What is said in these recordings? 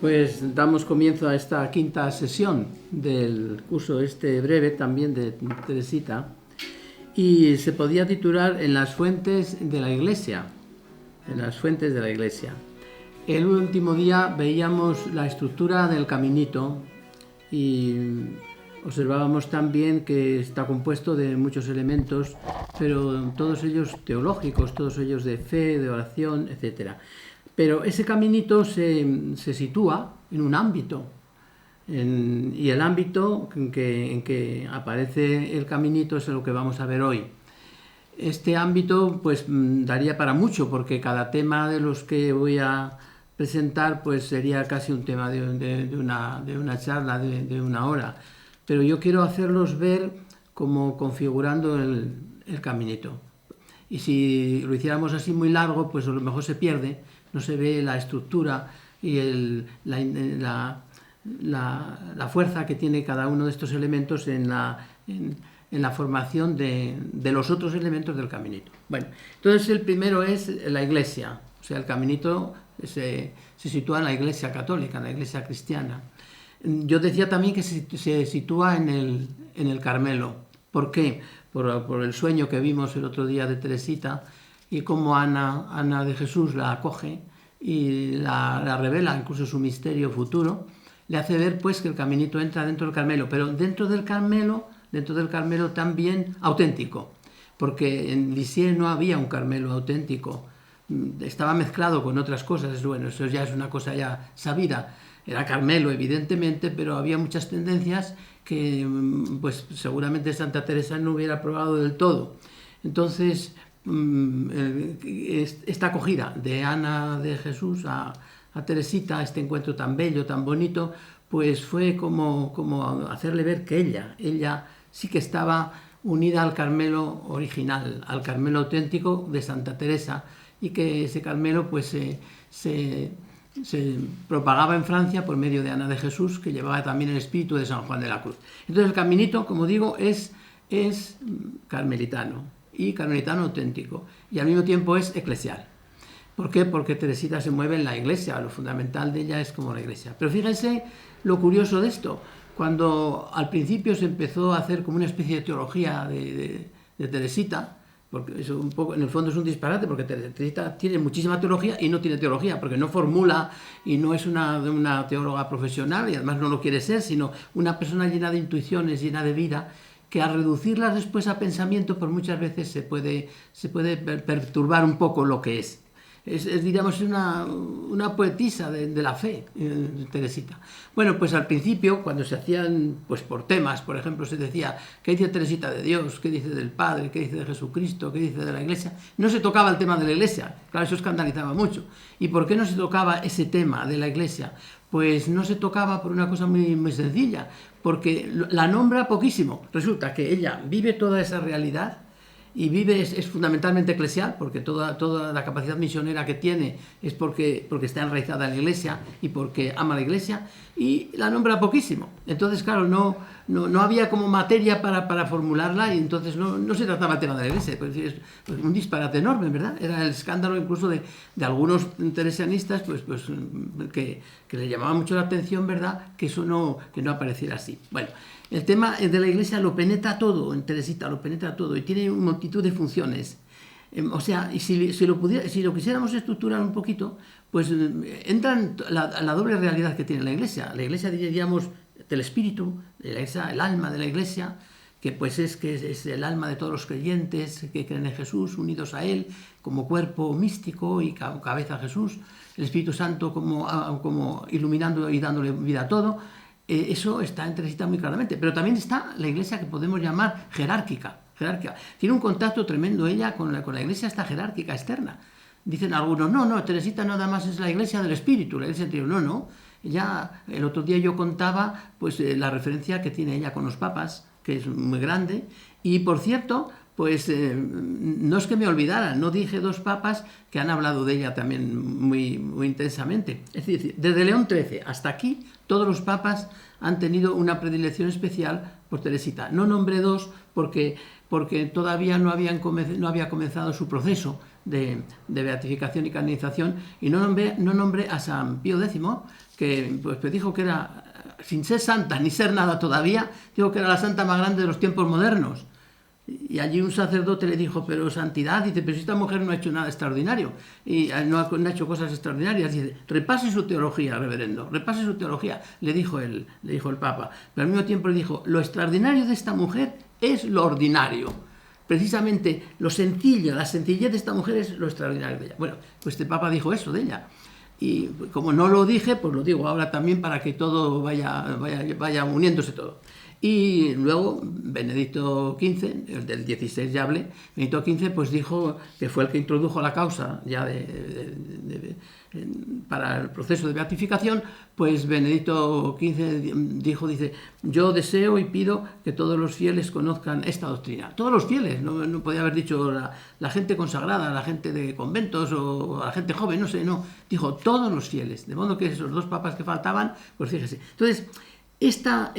Pues damos comienzo a esta quinta sesión del curso este breve también de Teresita, y se podía titular En las fuentes de la Iglesia. En las fuentes de la Iglesia. El último día veíamos la estructura del caminito y observábamos también que está compuesto de muchos elementos, pero todos ellos teológicos, todos ellos de fe, de oración, etc. Pero ese caminito se sitúa en un ámbito, y el ámbito en que aparece el caminito es lo que vamos a ver hoy. Este ámbito pues daría para mucho, porque cada tema de los que voy a presentar pues sería casi un tema de una charla de una hora, pero yo quiero hacerlos ver como configurando el caminito. Y si lo hiciéramos así muy largo, pues a lo mejor se pierde, no se ve la estructura y la fuerza que tiene cada uno de estos elementos en la formación de los otros elementos del caminito. Bueno, entonces el primero es la Iglesia, o sea, el caminito se sitúa en la Iglesia católica, en la Iglesia cristiana. Yo decía también que se sitúa en el Carmelo. ¿Por qué? Por el sueño que vimos el otro día de Teresita, y cómo Ana de Jesús la acoge y la revela incluso su misterio futuro, le hace ver pues que el caminito entra dentro del Carmelo, pero dentro del Carmelo también auténtico, porque en Lisieux no había un Carmelo auténtico, estaba mezclado con otras cosas. Bueno, eso ya es una cosa ya sabida, era Carmelo evidentemente, pero había muchas tendencias que pues seguramente Santa Teresa no hubiera probado del todo. Entonces esta acogida de Ana de Jesús a Teresita, este encuentro tan bello, tan bonito, pues fue como hacerle ver que ella sí que estaba unida al Carmelo original, al Carmelo auténtico de Santa Teresa, y que ese Carmelo pues se propagaba en Francia por medio de Ana de Jesús, que llevaba también el espíritu de San Juan de la Cruz. Entonces el caminito, como digo, es carmelitano, y carmelitano auténtico, y al mismo tiempo es eclesial. ¿Por qué? Porque Teresita se mueve en la Iglesia, lo fundamental de ella es como la Iglesia. Pero fíjense lo curioso de esto, cuando al principio se empezó a hacer como una especie de teología de Teresita, porque eso un poco, en el fondo es un disparate, porque Teresita tiene muchísima teología y no tiene teología, porque no formula y no es una teóloga profesional, y además no lo quiere ser, sino una persona llena de intuiciones, llena de vida, que al reducirlas después a pensamiento, pues muchas veces se puede perturbar un poco lo que es. Diríamos, una poetisa de la fe, Teresita. Bueno, pues al principio, cuando se hacían pues por temas, por ejemplo, se decía, ¿qué dice Teresita de Dios? ¿Qué dice del Padre? ¿Qué dice de Jesucristo? ¿Qué dice de la Iglesia? No se tocaba el tema de la Iglesia, claro, eso escandalizaba mucho. ¿Y por qué no se tocaba ese tema de la Iglesia? Pues no se tocaba por una cosa muy, muy sencilla, porque la nombra poquísimo. Resulta que ella vive toda esa realidad, y vive, es fundamentalmente eclesial, porque toda la capacidad misionera que tiene es porque está enraizada en la Iglesia y porque ama la Iglesia, y la nombra poquísimo. Entonces, claro, no había como materia para formularla, y entonces no se trataba el tema de la Iglesia. Pues es un disparate enorme, ¿verdad? Era el escándalo incluso de algunos teresianistas pues que le llamaba mucho la atención, ¿verdad?, que no apareciera así. Bueno, el tema de la Iglesia lo penetra todo, en Teresita lo penetra todo, y tiene una multitud de funciones. O sea, y si lo quisiéramos estructurar un poquito, pues entra en la doble realidad que tiene la Iglesia. La Iglesia, diríamos, del espíritu, de la Iglesia, el alma de la Iglesia, que pues es el alma de todos los creyentes que creen en Jesús, unidos a Él, como cuerpo místico y cabeza a Jesús, el Espíritu Santo como iluminando y dándole vida a todo. Eso está en Teresita muy claramente, pero también está la Iglesia que podemos llamar jerárquica. Tiene un contacto tremendo ella con la Iglesia esta jerárquica externa. Dicen algunos, no, Teresita nada más es la Iglesia del Espíritu, la Iglesia interior. No. Ella, el otro día yo contaba pues la referencia que tiene ella con los papas, que es muy grande, y por cierto, pues no es que me olvidara, no dije dos papas que han hablado de ella también muy, muy intensamente. Es decir, desde León XIII hasta aquí, todos los papas han tenido una predilección especial por Teresita. No nombré dos porque todavía no había comenzado su proceso de beatificación y canonización, y no nombré a San Pío X, que pues dijo que era, sin ser santa ni ser nada todavía, dijo que era la santa más grande de los tiempos modernos. Y allí un sacerdote le dijo, pero santidad, dice, pero si esta mujer no ha hecho nada extraordinario, y no ha hecho cosas extraordinarias, dice, repase su teología, reverendo, repase su teología, le dijo el Papa. Pero al mismo tiempo le dijo, lo extraordinario de esta mujer es lo ordinario. Precisamente lo sencillo, la sencillez de esta mujer es lo extraordinario de ella. Bueno, pues este Papa dijo eso de ella. Y como no lo dije, pues lo digo ahora también para que todo vaya uniéndose todo. Y luego Benedicto XV, el del 16 ya hablé, Benedicto XV pues dijo que fue el que introdujo la causa ya para el proceso de beatificación, pues Benedicto XV dice, yo deseo y pido que todos los fieles conozcan esta doctrina. Todos los fieles, no podía haber dicho la gente consagrada, la gente de conventos o la gente joven, no sé, no, dijo todos los fieles, de modo que esos dos papas que faltaban, pues fíjese. Entonces, esta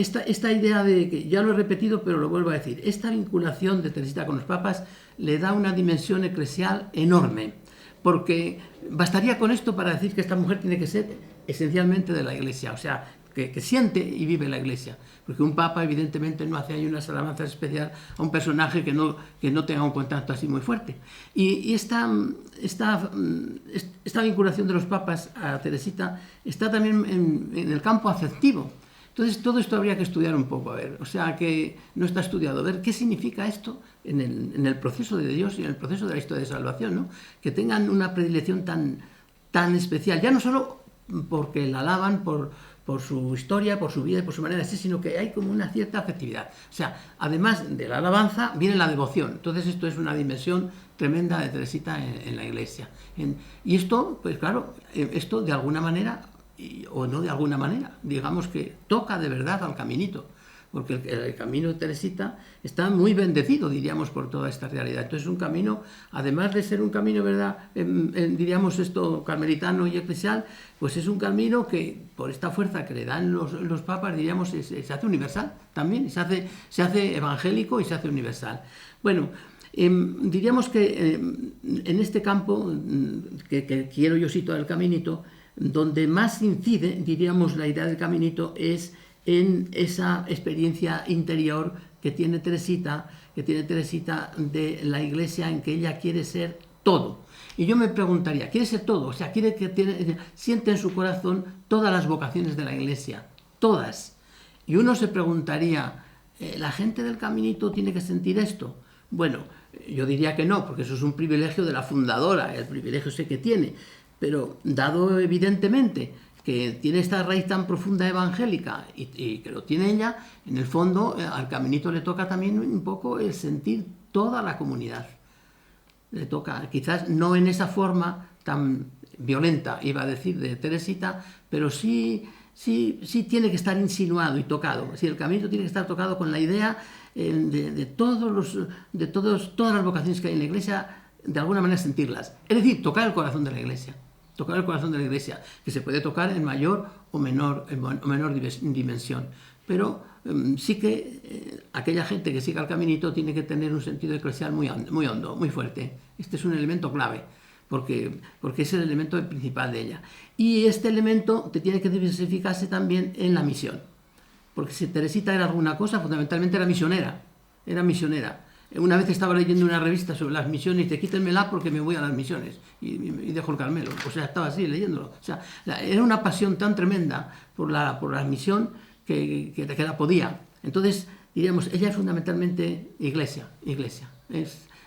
idea de que, ya lo he repetido, pero lo vuelvo a decir, esta vinculación de Teresita con los papas le da una dimensión eclesial enorme, porque bastaría con esto para decir que esta mujer tiene que ser esencialmente de la Iglesia, o sea, que siente y vive la Iglesia, porque un papa evidentemente no hace ahí unas alabanzas especiales a un personaje que no tenga un contacto así muy fuerte. Y esta vinculación de los papas a Teresita está también en el campo afectivo. Entonces, todo esto habría que estudiar un poco, a ver, o sea, que no está estudiado, a ver qué significa esto en el proceso de Dios y en el proceso de la historia de salvación, ¿no? Que tengan una predilección tan especial, ya no solo porque la alaban por su historia, por su vida y por su manera de ser, sino que hay como una cierta afectividad. O sea, además de la alabanza, viene la devoción. Entonces, esto es una dimensión tremenda de Teresita en la Iglesia. Y esto, pues claro, esto de alguna manera, o no de alguna manera, digamos que toca de verdad al caminito, porque el camino de Teresita está muy bendecido, diríamos, por toda esta realidad. Entonces es un camino, además de ser un camino, ¿verdad?, diríamos esto, carmelitano y eclesial, pues es un camino que, por esta fuerza que le dan los papas, diríamos, se hace universal también, se hace evangélico y se hace universal. Bueno, diríamos que en este campo que quiero yo situar el caminito, donde más incide, diríamos, la idea del caminito es en esa experiencia interior que tiene Teresita de la Iglesia, en que ella quiere ser todo. Y yo me preguntaría, ¿quiere ser todo? O sea, siente en su corazón todas las vocaciones de la Iglesia, todas. Y uno se preguntaría, ¿la gente del caminito tiene que sentir esto? Bueno, yo diría que no, porque eso es un privilegio de la fundadora, el privilegio sé que tiene. Pero dado evidentemente que tiene esta raíz tan profunda evangélica y que lo tiene ella, en el fondo al caminito le toca también un poco el sentir toda la comunidad. Le toca, quizás no en esa forma tan violenta, iba a decir, de Teresita, pero sí tiene que estar insinuado y tocado. Sí, el caminito tiene que estar tocado con la idea de todas las vocaciones que hay en la Iglesia, de alguna manera sentirlas. Es decir, tocar el corazón de la Iglesia. Tocar el corazón de la Iglesia, que se puede tocar en mayor o menor dimensión. Pero sí que aquella gente que siga el caminito tiene que tener un sentido eclesial muy hondo, muy fuerte. Este es un elemento clave, porque es el elemento principal de ella. Y este elemento te tiene que diversificarse también en la misión. Porque si Teresita era alguna cosa, fundamentalmente era misionera. Una vez estaba leyendo una revista sobre las misiones y dice, quítenmela porque me voy a las misiones y dejo el Carmelo. O sea, estaba así leyéndolo. O sea, era una pasión tan tremenda por la misión que la podía. Entonces, diríamos, ella es fundamentalmente iglesia.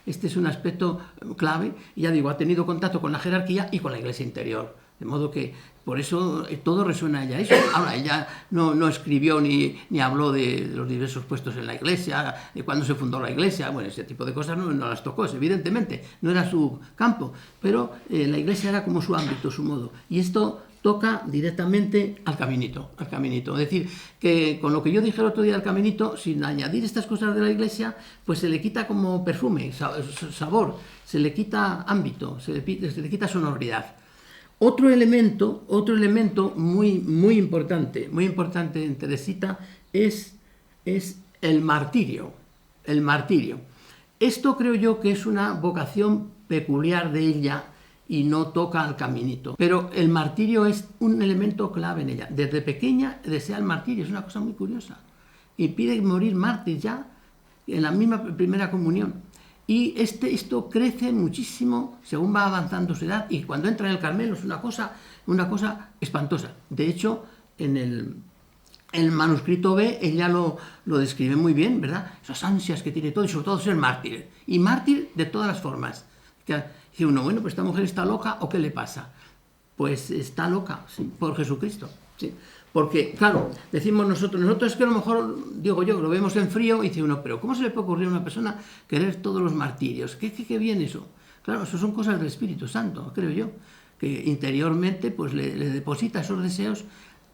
Este es un aspecto clave y ya digo, ha tenido contacto con la jerarquía y con la iglesia interior. De modo que por eso todo resuena a ella eso. Ahora, ella no escribió ni habló de los diversos puestos en la Iglesia, de cuándo se fundó la Iglesia, bueno, ese tipo de cosas no las tocó, evidentemente, no era su campo, pero la Iglesia era como su ámbito, su modo. Y esto toca directamente al caminito. Es decir, que con lo que yo dije el otro día del caminito, sin añadir estas cosas de la Iglesia, pues se le quita como perfume, sabor, se le quita ámbito, se le quita sonoridad. Otro elemento muy importante en Teresita es el martirio. Esto creo yo que es una vocación peculiar de ella y no toca al caminito. Pero el martirio es un elemento clave en ella. Desde pequeña desea el martirio, es una cosa muy curiosa. Y pide morir mártir ya en la misma primera comunión. Y esto crece muchísimo según va avanzando su edad, y cuando entra en el Carmelo es una cosa espantosa. De hecho, en el manuscrito B ella lo describe muy bien, ¿verdad? Esas ansias que tiene todo, y sobre todo ser mártir. Y mártir de todas las formas. Dice uno, bueno, pues esta mujer está loca, ¿o qué le pasa? Pues está loca, sí, por Jesucristo, sí. Porque, claro, decimos nosotros es que a lo mejor, digo yo, lo vemos en frío y dice uno, pero ¿cómo se le puede ocurrir a una persona querer todos los martirios? ¿Qué bien eso? Claro, eso son cosas del Espíritu Santo, creo yo, que interiormente pues le deposita esos deseos.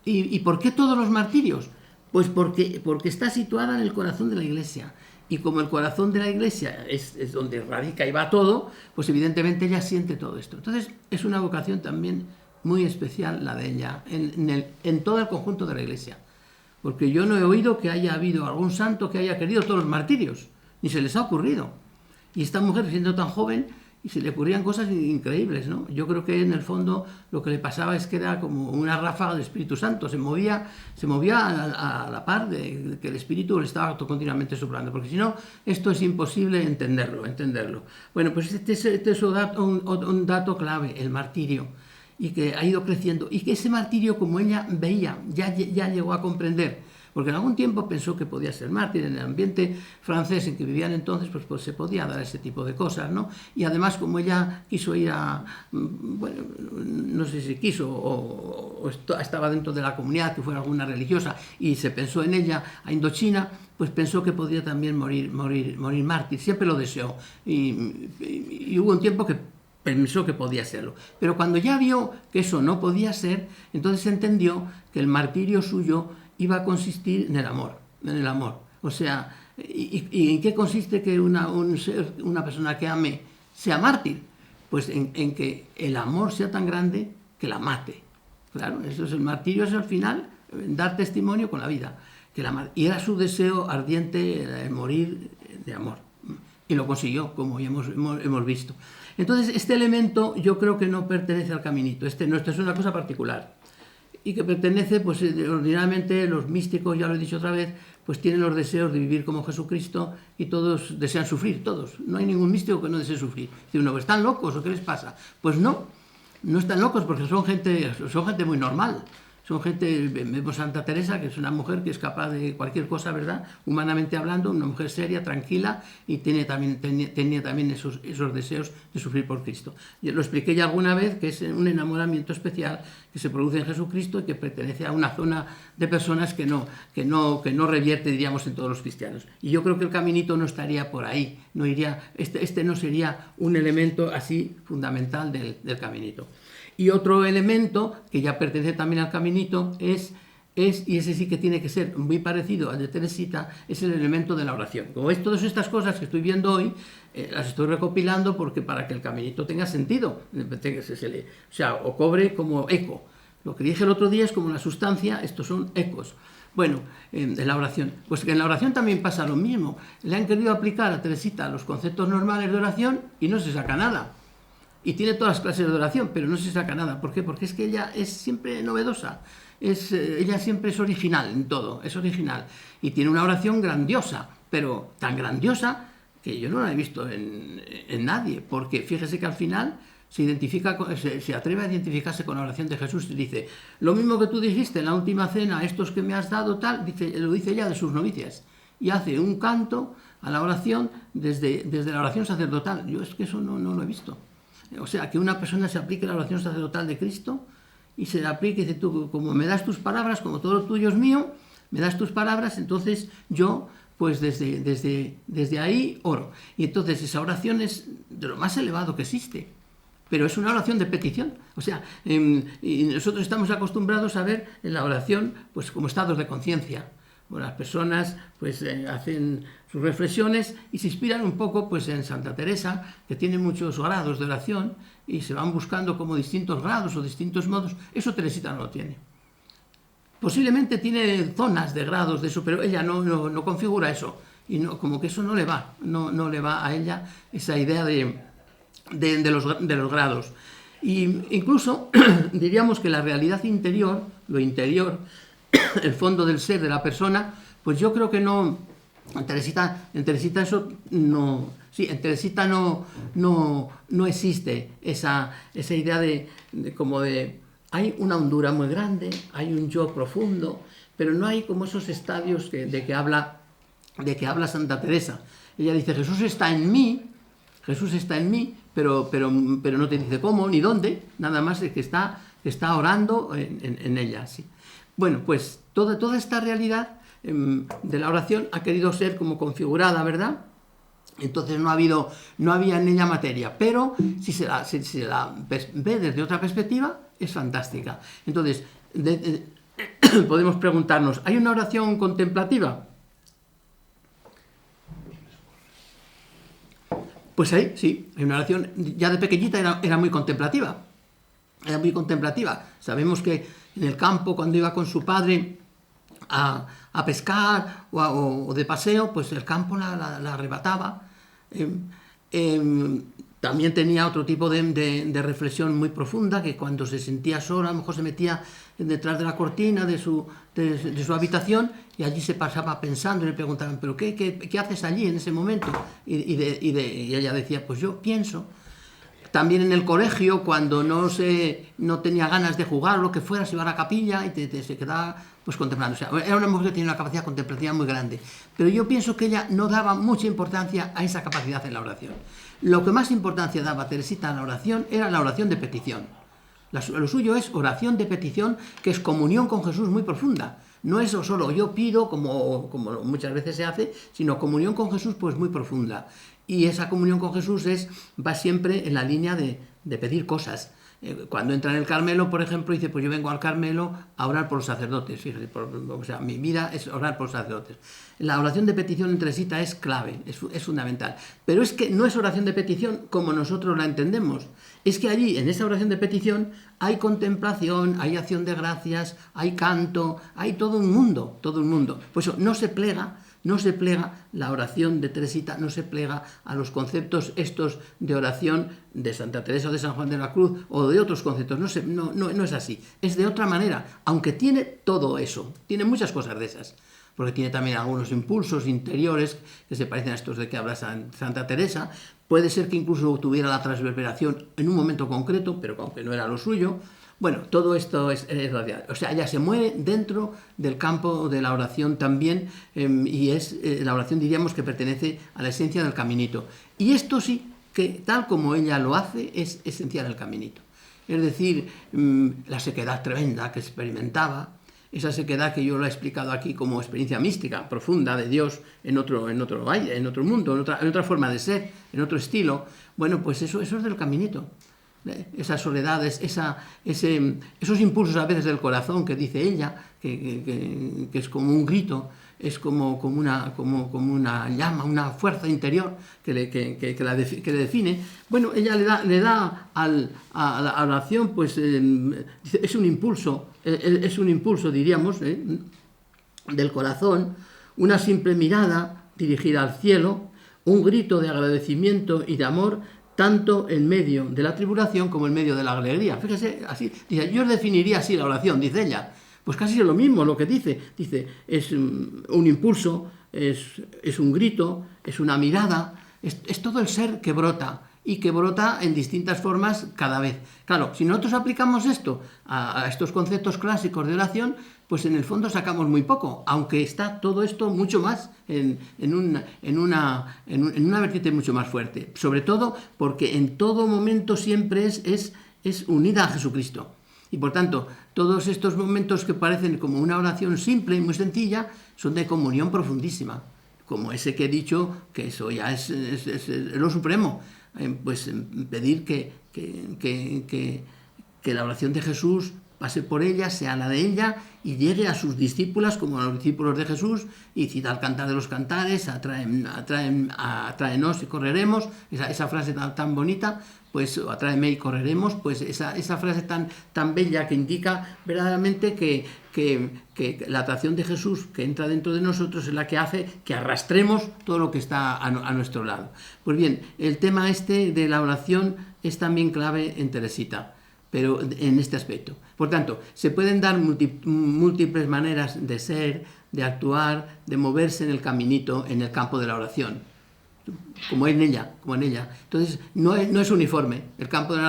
¿Y por qué todos los martirios? Pues porque está situada en el corazón de la Iglesia. Y como el corazón de la Iglesia es donde radica y va todo, pues evidentemente ella siente todo esto. Entonces es una vocación también muy especial la de ella, en todo el conjunto de la Iglesia. Porque yo no he oído que haya habido algún santo que haya querido todos los martirios, ni se les ha ocurrido. Y esta mujer, siendo tan joven, y se le ocurrían cosas increíbles, ¿no? Yo creo que en el fondo lo que le pasaba es que era como una ráfaga del Espíritu Santo, se movía a la par de que el Espíritu le estaba continuamente soplando, porque si no, esto es imposible entenderlo. Bueno, pues este es un dato clave, el martirio, y que ha ido creciendo, y que ese martirio, como ella veía, ya llegó a comprender, porque en algún tiempo pensó que podía ser mártir. En el ambiente francés en que vivían entonces, pues se podía dar ese tipo de cosas, ¿no? Y además, como ella quiso ir bueno, no sé si quiso o estaba dentro de la comunidad, que fuera alguna religiosa, y se pensó en ella, a Indochina, pues pensó que podía también morir mártir. Siempre lo deseó. Y hubo un tiempo que pensó que podía serlo. Pero cuando ya vio que eso no podía ser, entonces entendió que el martirio suyo iba a consistir en el amor. O sea, ¿y en qué consiste que una persona que ame sea mártir? Pues en que el amor sea tan grande que la mate. Claro, eso es el martirio, es al final dar testimonio con la vida. Y era su deseo ardiente morir de amor. Y lo consiguió, como ya hemos visto. Entonces, este elemento yo creo que no pertenece al caminito. Esto es una cosa particular. Y que pertenece, pues ordinariamente los místicos, ya lo he dicho otra vez, pues tienen los deseos de vivir como Jesucristo, y todos desean sufrir, todos. No hay ningún místico que no desee sufrir. Dice uno, ¿están locos o qué les pasa? Pues no están locos, porque son gente muy normal. Son gente, vemos Santa Teresa, que es una mujer que es capaz de cualquier cosa, ¿verdad? Humanamente hablando, una mujer seria, tranquila, y tenía también esos deseos de sufrir por Cristo. Yo lo expliqué ya alguna vez, que es un enamoramiento especial que se produce en Jesucristo y que pertenece a una zona de personas que no revierte, diríamos, en todos los cristianos. Y yo creo que el caminito no estaría por ahí, no iría, este no sería un elemento así fundamental del caminito. Y otro elemento que ya pertenece también al caminito es, y ese sí que tiene que ser muy parecido al de Teresita, es el elemento de la oración. Como veis, todas estas cosas que estoy viendo hoy, las estoy recopilando porque para que el caminito tenga sentido, o cobre como eco. Lo que dije el otro día es como la sustancia, estos son ecos. Bueno, en la oración. Pues en la oración también pasa lo mismo. Le han querido aplicar a Teresita los conceptos normales de oración y no se saca nada. Y tiene todas las clases de oración, pero no se saca nada. ¿Por qué? Porque es que ella es siempre novedosa. Ella siempre es original en todo, es original. Y tiene una oración grandiosa, pero tan grandiosa que yo no la he visto en nadie. Porque fíjese que al final se atreve a identificarse con la oración de Jesús y dice, lo mismo que tú dijiste en la última cena, estos que me has dado, tal, lo dice ella de sus novicias. Y hace un canto a la oración desde la oración sacerdotal. Yo es que eso no lo he visto. O sea, que una persona se aplique la oración sacerdotal de Cristo y se le aplique, dice, tú, como me das tus palabras, como todo lo tuyo es mío, me das tus palabras, entonces yo, pues desde ahí oro. Y entonces esa oración es de lo más elevado que existe, pero es una oración de petición. O sea, y nosotros estamos acostumbrados a ver en la oración pues como estados de conciencia. Bueno, las personas pues hacen sus reflexiones y se inspiran un poco pues en Santa Teresa, que tiene muchos grados de oración y se van buscando como distintos grados o distintos modos. Eso Teresita no lo tiene. Posiblemente tiene zonas de grados de eso, pero ella no configura eso, y como que eso no le va a ella esa idea de los grados. Y incluso diríamos que la realidad interior, lo interior, el fondo del ser de la persona, pues yo creo que no, en Teresita eso no, sí, en Teresita no existe esa idea como de, hay una hondura muy grande, hay un yo profundo, pero no hay como esos estadios de que habla Santa Teresa. Ella dice, Jesús está en mí, pero no te dice cómo ni dónde, nada más es que está orando en ella. ¿Sí? Bueno, pues toda esta realidad de la oración ha querido ser como configurada, ¿verdad? Entonces no había en ella materia, pero si se la ve desde otra perspectiva, es fantástica. Entonces, podemos preguntarnos, ¿hay una oración contemplativa? Pues ahí, sí, hay una oración, ya de pequeñita era muy contemplativa. Era muy contemplativa. Sabemos que en el campo, cuando iba con su padre a pescar o de paseo, pues el campo la arrebataba. También tenía otro tipo de reflexión muy profunda, que cuando se sentía sola, a lo mejor se metía detrás de la cortina de su habitación y allí se pasaba pensando y le preguntaban, ¿pero qué haces allí en ese momento? Y ella decía, pues yo pienso. También en el colegio, cuando no tenía ganas de jugar o lo que fuera, se iba a la capilla y se quedaba pues contemplando. O sea, era una mujer que tenía una capacidad contemplativa muy grande. Pero yo pienso que ella no daba mucha importancia a esa capacidad en la oración. Lo que más importancia daba Teresita a la oración era la oración de petición. Lo suyo es oración de petición, que es comunión con Jesús muy profunda. No es solo yo pido, como muchas veces se hace, sino comunión con Jesús pues muy profunda. Y esa comunión con Jesús va siempre en la línea de pedir cosas. Cuando entra en el Carmelo, por ejemplo, dice, pues yo vengo al Carmelo a orar por los sacerdotes. Fíjate, o sea, mi vida es orar por los sacerdotes. La oración de petición en Teresita es clave, es fundamental. Pero es que no es oración de petición como nosotros la entendemos. Es que allí, en esa oración de petición, hay contemplación, hay acción de gracias, hay canto, hay todo un mundo, todo un mundo. Pues eso, no se plega la oración de Teresita, no se plega a los conceptos estos de oración de Santa Teresa o de San Juan de la Cruz o de otros conceptos. No es así, es de otra manera, aunque tiene todo eso, tiene muchas cosas de esas, porque tiene también algunos impulsos interiores que se parecen a estos de que habla Santa Teresa. Puede ser que incluso tuviera la transverberación en un momento concreto, pero aunque no era lo suyo. Bueno, todo esto es radial. O sea, ella se mueve dentro del campo de la oración también, y es la oración, diríamos, que pertenece a la esencia del caminito. Y esto sí, que tal como ella lo hace, es esencial el caminito. Es decir, la sequedad tremenda que experimentaba, esa sequedad que yo lo he explicado aquí como experiencia mística, profunda de Dios en otro aire, en otro mundo, en otra forma de ser, en otro estilo. Bueno, pues eso es del caminito. Esas soledades, esos impulsos a veces del corazón que dice ella, que es como un grito, es como una llama, una fuerza interior que le define. Bueno, ella le da a la oración, pues es un impulso, diríamos, del corazón, una simple mirada dirigida al cielo, un grito de agradecimiento y de amor, tanto en medio de la tribulación como en medio de la alegría. Fíjese, así, dice, yo definiría así la oración, dice ella. Pues casi es lo mismo lo que dice. Dice, es un impulso, es un grito, es una mirada, es todo el ser que brota, y que brota en distintas formas cada vez. Claro, si nosotros aplicamos esto a estos conceptos clásicos de oración, pues en el fondo sacamos muy poco, aunque está todo esto mucho más en una vertiente mucho más fuerte. Sobre todo porque en todo momento siempre es unida a Jesucristo. Y por tanto, todos estos momentos que parecen como una oración simple y muy sencilla, son de comunión profundísima. Como ese que he dicho, que eso ya es lo supremo. Pues pedir que la oración de Jesús pase por ella, sea la de ella, y llegue a sus discípulas, como a los discípulos de Jesús, y cita el Cantar de los Cantares, atráenos y correremos, esa frase tan bonita, pues atráeme y correremos, pues esa frase tan bella que indica verdaderamente que la atracción de Jesús que entra dentro de nosotros es la que hace que arrastremos todo lo que está a nuestro lado. Pues bien, el tema este de la oración es también clave en Teresita, pero en este aspecto. Por tanto, se pueden dar múltiples maneras de ser, de actuar, de moverse en el caminito, en el campo de la oración, como en ella. Entonces, no es uniforme. El campo de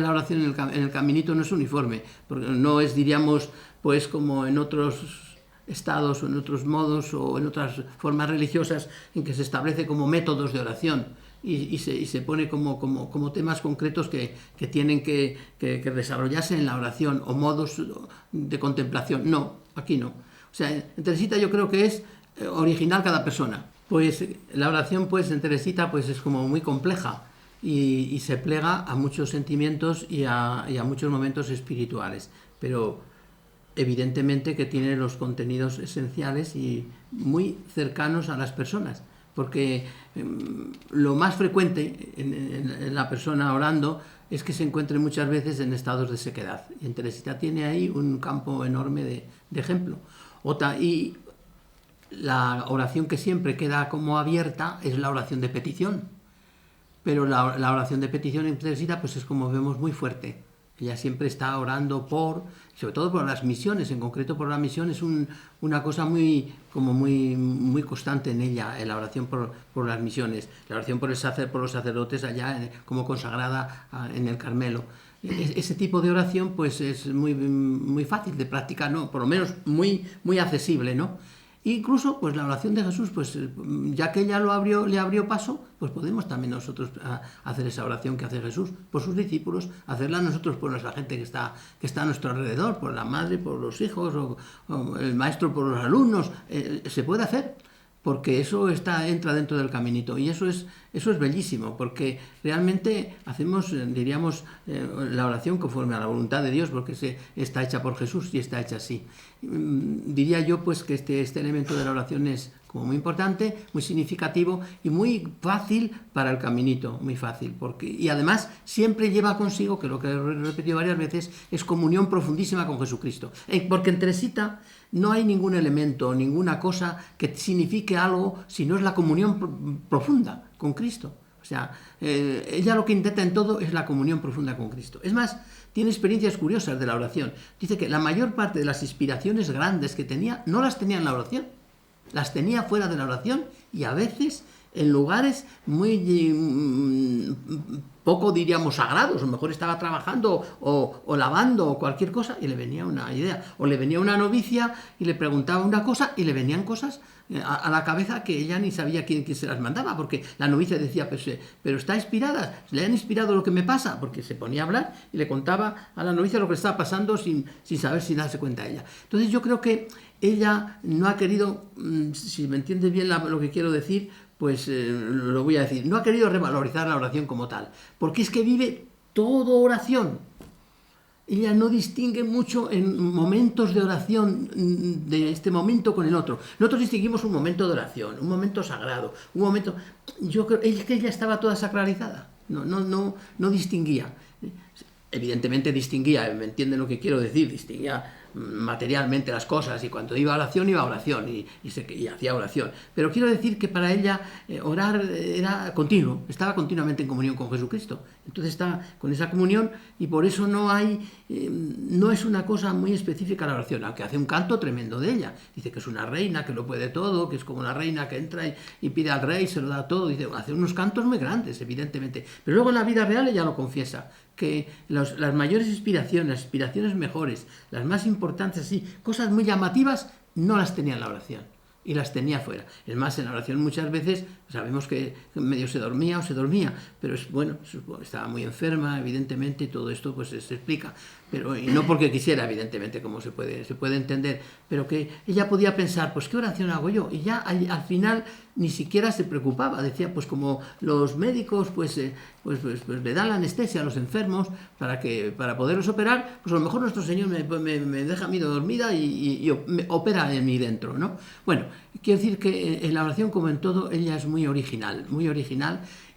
la oración, en el caminito no es uniforme, porque no es, diríamos, pues como en otros estados o en otros modos o en otras formas religiosas en que se establece como métodos de oración. Y se pone como temas concretos que tienen que desarrollarse en la oración o modos de contemplación. No, aquí no. O sea, en Teresita yo creo que es original cada persona. Pues la oración pues en Teresita pues es como muy compleja y se plega a muchos sentimientos y a muchos momentos espirituales. Pero evidentemente que tiene los contenidos esenciales y muy cercanos a las personas. Porque lo más frecuente en la persona orando es que se encuentre muchas veces en estados de sequedad. Y en Teresita tiene ahí un campo enorme de ejemplo. Y la oración que siempre queda como abierta es la oración de petición. Pero la oración de petición en Teresita pues es, como vemos, muy fuerte. Ella siempre está orando sobre todo por las misiones, en concreto por la misión es una cosa muy constante en ella, en la oración por las misiones, la oración por los sacerdotes allá como consagrada en el Carmelo. Ese tipo de oración pues es muy fácil de practicar, ¿no? Por lo menos muy accesible, ¿no? Incluso pues la oración de Jesús, pues ya que ella le abrió paso, pues podemos también nosotros hacer esa oración que hace Jesús por sus discípulos, hacerla nosotros por nuestra gente que está a nuestro alrededor, por la madre, por los hijos, o el maestro por los alumnos. Se puede hacer, porque eso entra dentro del caminito, y eso es bellísimo, porque realmente hacemos, diríamos, la oración conforme a la voluntad de Dios, porque está hecha por Jesús y está hecha así. Diría yo pues que este elemento de la oración es como muy importante, muy significativo y muy fácil para el caminito, muy fácil, y además siempre lleva consigo, que lo que he repetido varias veces, es comunión profundísima con Jesucristo, porque en Teresita no hay ningún elemento, ninguna cosa que signifique algo si no es la comunión profunda con Cristo. O sea, ella lo que intenta en todo es la comunión profunda con Cristo. Es más, tiene experiencias curiosas de la oración. Dice que la mayor parte de las inspiraciones grandes que tenía, no las tenía en la oración, las tenía fuera de la oración, y a veces en lugares muy poco, diríamos, sagrados. A lo mejor estaba trabajando o lavando o cualquier cosa y le venía una idea, o le venía una novicia y le preguntaba una cosa y le venían cosas a la cabeza que ella ni sabía quién se las mandaba, porque la novicia decía, pero está inspirada, le han inspirado lo que me pasa, porque se ponía a hablar y le contaba a la novicia lo que le estaba pasando sin saber, sin darse cuenta ella. Entonces yo creo que ella no ha querido, si me entiendes bien lo que quiero decir, pues lo voy a decir, no ha querido revalorizar la oración como tal, porque es que vive todo oración. Ella no distingue mucho en momentos de oración de este momento con el otro. Nosotros distinguimos un momento de oración, un momento sagrado, un momento... Yo creo que ella estaba toda sacralizada, no distinguía. Evidentemente distinguía, ¿me entienden lo que quiero decir? Distinguía materialmente las cosas, y cuando iba a oración y hacía oración, pero quiero decir que para ella orar era continuo, estaba continuamente en comunión con Jesucristo, entonces está con esa comunión, y por eso no es una cosa muy específica la oración, aunque hace un canto tremendo de ella, dice que es una reina, que lo puede todo, que es como una reina que entra y pide al rey, se lo da todo, dice, hace unos cantos muy grandes, evidentemente, pero luego en la vida real ella lo confiesa, que las mayores inspiraciones, las inspiraciones mejores, las más importantes, así, cosas muy llamativas, no las tenía en la oración, y las tenía fuera. Es más, en la oración muchas veces sabemos que medio se dormía, pero estaba muy enferma, evidentemente, todo esto pues se explica. pero, y no porque quisiera, evidentemente, como se puede entender, pero que ella podía pensar, pues, ¿qué oración hago yo? Y ya al final ni siquiera se preocupaba, decía, pues como los médicos pues le dan la anestesia a los enfermos para poderlos operar, pues a lo mejor nuestro Señor me deja a mí dormida y me opera en mí dentro, ¿no? Bueno, quiero decir que en la oración, como en todo, ella es muy original,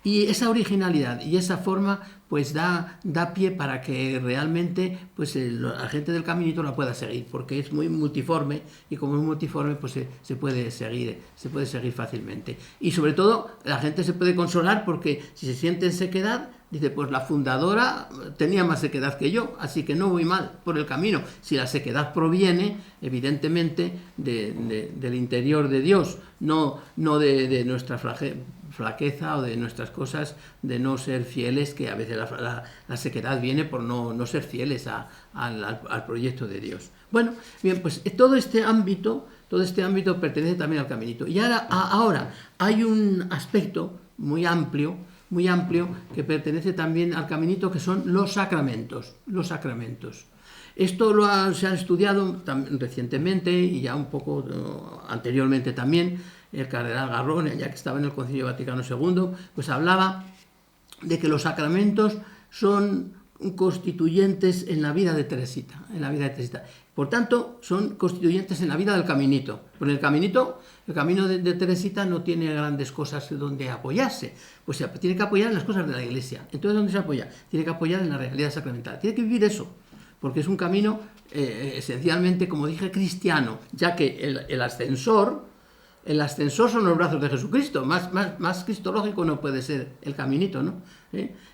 y esa originalidad y esa forma pues da pie para que realmente pues la gente del Caminito la pueda seguir, porque es muy multiforme, y como es multiforme pues se puede seguir fácilmente. Y sobre todo la gente se puede consolar, porque si se siente en sequedad, dice, pues la fundadora tenía más sequedad que yo, así que no voy mal por el camino. Si la sequedad proviene, evidentemente, del interior de Dios, no de nuestra flaqueza o de nuestras cosas, de no ser fieles, que a veces la sequedad viene por no ser fieles al proyecto de Dios. Bueno, bien, pues todo este ámbito pertenece también al Caminito. Y ahora hay un aspecto muy amplio que pertenece también al Caminito, que son los sacramentos. Esto se ha estudiado recientemente, y ya un poco anteriormente también. El cardenal Garrone, ya que estaba en el Concilio Vaticano II, pues hablaba de que los sacramentos son constituyentes en la vida de Teresita. Por tanto, son constituyentes en la vida del Caminito. Porque el camino de Teresita no tiene grandes cosas donde apoyarse. Pues tiene que apoyar en las cosas de la Iglesia. Entonces, ¿dónde se apoya? Tiene que apoyar en la realidad sacramental. Tiene que vivir eso, porque es un camino esencialmente, como dije, cristiano, ya que el ascensor son los brazos de Jesucristo. Más cristológico no puede ser el Caminito, ¿no?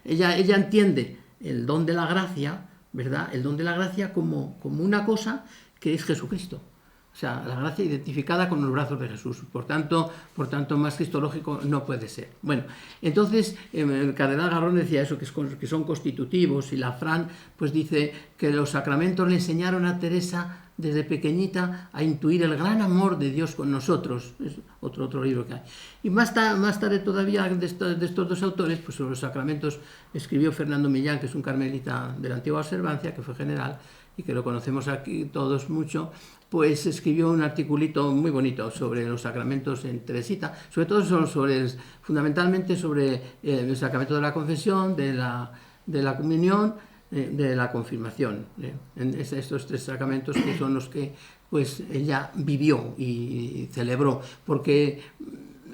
Ella entiende el don de la gracia, ¿verdad? El don de la gracia como una cosa que es Jesucristo. O sea, la gracia identificada con los brazos de Jesús. Por tanto, más cristológico no puede ser. Bueno, entonces el cardenal Garrón decía eso, que son constitutivos, y la Fran pues dice que los sacramentos le enseñaron a Teresa desde pequeñita a intuir el gran amor de Dios con nosotros. Es otro libro que hay. Y más tarde todavía, de estos dos autores, pues sobre los sacramentos escribió Fernando Millán, que es un carmelita de la antigua observancia, que fue general y que lo conocemos aquí todos mucho. Pues escribió un articulito muy bonito sobre los sacramentos en Teresita, sobre todo fundamentalmente sobre el sacramento de la confesión, de la comunión, de la confirmación. Estos tres sacramentos, que son los que pues ella vivió y celebró, porque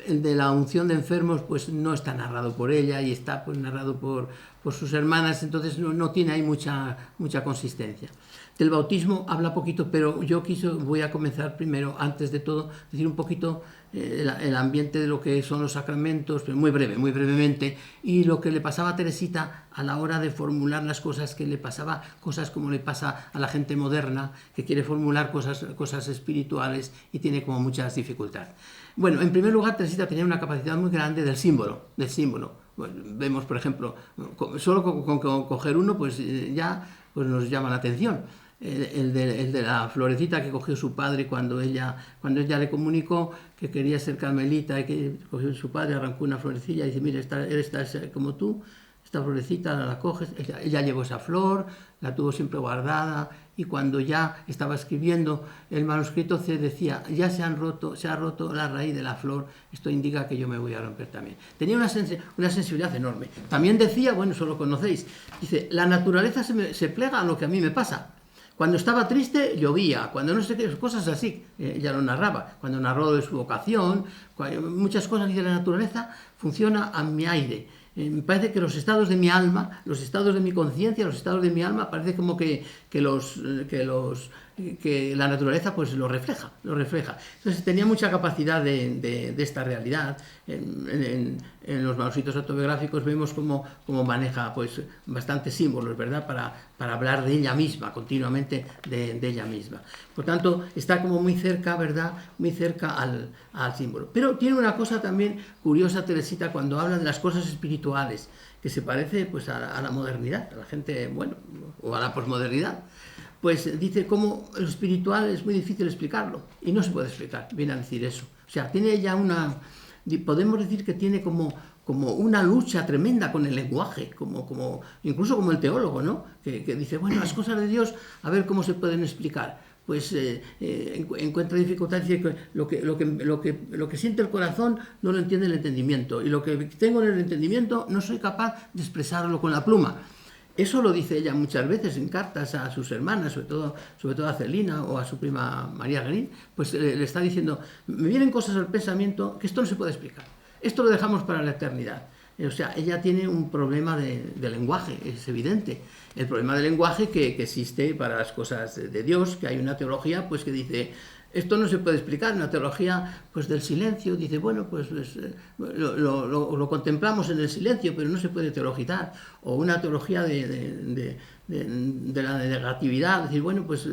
el de la unción de enfermos pues no está narrado por ella, y está pues narrado por sus hermanas, entonces no tiene ahí mucha consistencia. Del bautismo habla poquito, pero yo voy a comenzar primero, antes de todo, decir un poquito el ambiente de lo que son los sacramentos, pero muy brevemente, y lo que le pasaba a Teresita a la hora de formular las cosas, que le pasaba cosas como le pasa a la gente moderna, que quiere formular cosas espirituales y tiene como muchas dificultades. Bueno, en primer lugar, Teresita tenía una capacidad muy grande del símbolo. Bueno, vemos, por ejemplo, solo con coger uno, pues ya pues nos llama la atención. El de la florecita que cogió su padre cuando ella le comunicó que quería ser carmelita, y que cogió su padre, arrancó una florecilla y dice, mira, esta es como tú, esta florecita la coges. Ella llevó esa flor, la tuvo siempre guardada, y cuando ya estaba escribiendo el manuscrito se decía, ya se ha roto la raíz de la flor, esto indica que yo me voy a romper también. Tenía una sensibilidad enorme. También decía, bueno, eso lo conocéis, dice, la naturaleza se plega a lo que a mí me pasa. Cuando estaba triste, llovía. Cuando no sé qué, cosas así, ella lo narraba. Cuando narró de su vocación, muchas cosas, dice, la naturaleza funciona a mi aire. Me parece que los estados de mi alma, los estados de mi conciencia, los estados de mi alma, parece como que la naturaleza pues lo refleja. Entonces tenía mucha capacidad de esta realidad. En los manuscritos autobiográficos vemos cómo maneja pues bastantes símbolos, ¿verdad? Para hablar de ella misma, continuamente de ella misma. Por tanto, está como muy cerca, ¿verdad? Muy cerca al símbolo. Pero tiene una cosa también curiosa, Teresita, cuando habla de las cosas espirituales, que se parece pues a la modernidad, a la gente, bueno, o a la posmodernidad. Pues dice cómo lo espiritual es muy difícil explicarlo, y no se puede explicar, viene a decir eso. O sea, tiene ella podemos decir que tiene como una lucha tremenda con el lenguaje, incluso como el teólogo, ¿no? Que dice, bueno, las cosas de Dios, a ver cómo se pueden explicar. Pues encuentra dificultad, dice que lo que siente el corazón no lo entiende el entendimiento, y lo que tengo en el entendimiento no soy capaz de expresarlo con la pluma. Eso lo dice ella muchas veces en cartas a sus hermanas, sobre todo a Celina o a su prima María Green, pues le está diciendo, me vienen cosas al pensamiento que esto no se puede explicar, esto lo dejamos para la eternidad. O sea, ella tiene un problema de lenguaje, es evidente. El problema de lenguaje que existe para las cosas de Dios, que hay una teología pues que dice, esto no se puede explicar, una teología pues del silencio, dice, bueno, pues lo contemplamos en el silencio, pero no se puede teologizar. O una teología de la negatividad, decir, bueno, pues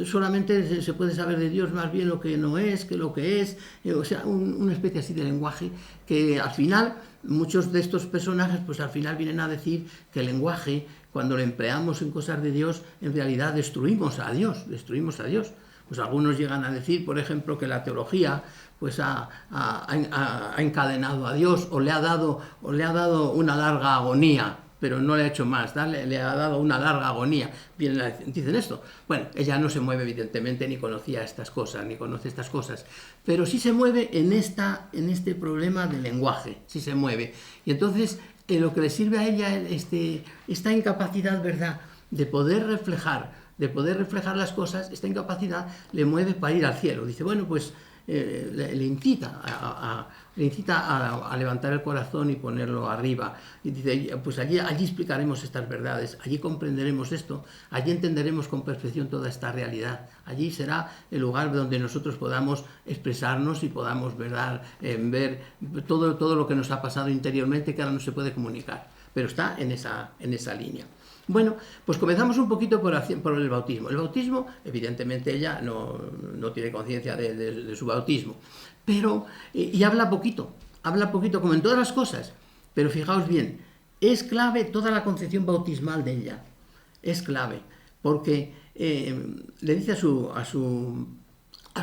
solamente se puede saber de Dios más bien lo que no es que lo que es. O sea, una especie así de lenguaje que al final, muchos de estos personajes, pues al final vienen a decir que el lenguaje, cuando lo empleamos en cosas de Dios, en realidad destruimos a Dios. Pues algunos llegan a decir, por ejemplo, que la teología pues ha encadenado a Dios o le ha dado una larga agonía, pero no le ha hecho más, le ha dado una larga agonía. Dicen esto. Bueno, ella no se mueve evidentemente, ni conocía estas cosas, ni conoce estas cosas, pero sí se mueve en este problema del lenguaje, sí se mueve. Y entonces lo que le sirve a ella esta incapacidad, ¿verdad?, de poder reflejar las cosas, esta incapacidad le mueve para ir al cielo. Dice, bueno, pues le incita a levantar el corazón y ponerlo arriba. Y dice, pues allí explicaremos estas verdades, allí comprenderemos esto, allí entenderemos con perfección toda esta realidad. Allí será el lugar donde nosotros podamos expresarnos y podamos ver todo lo que nos ha pasado interiormente, que ahora no se puede comunicar, pero está en esa línea. Bueno, pues comenzamos un poquito por el bautismo. El bautismo, evidentemente ella no tiene conciencia de su bautismo, pero, y habla poquito como en todas las cosas, pero fijaos bien, es clave toda la concepción bautismal de ella, es clave, porque le dice a su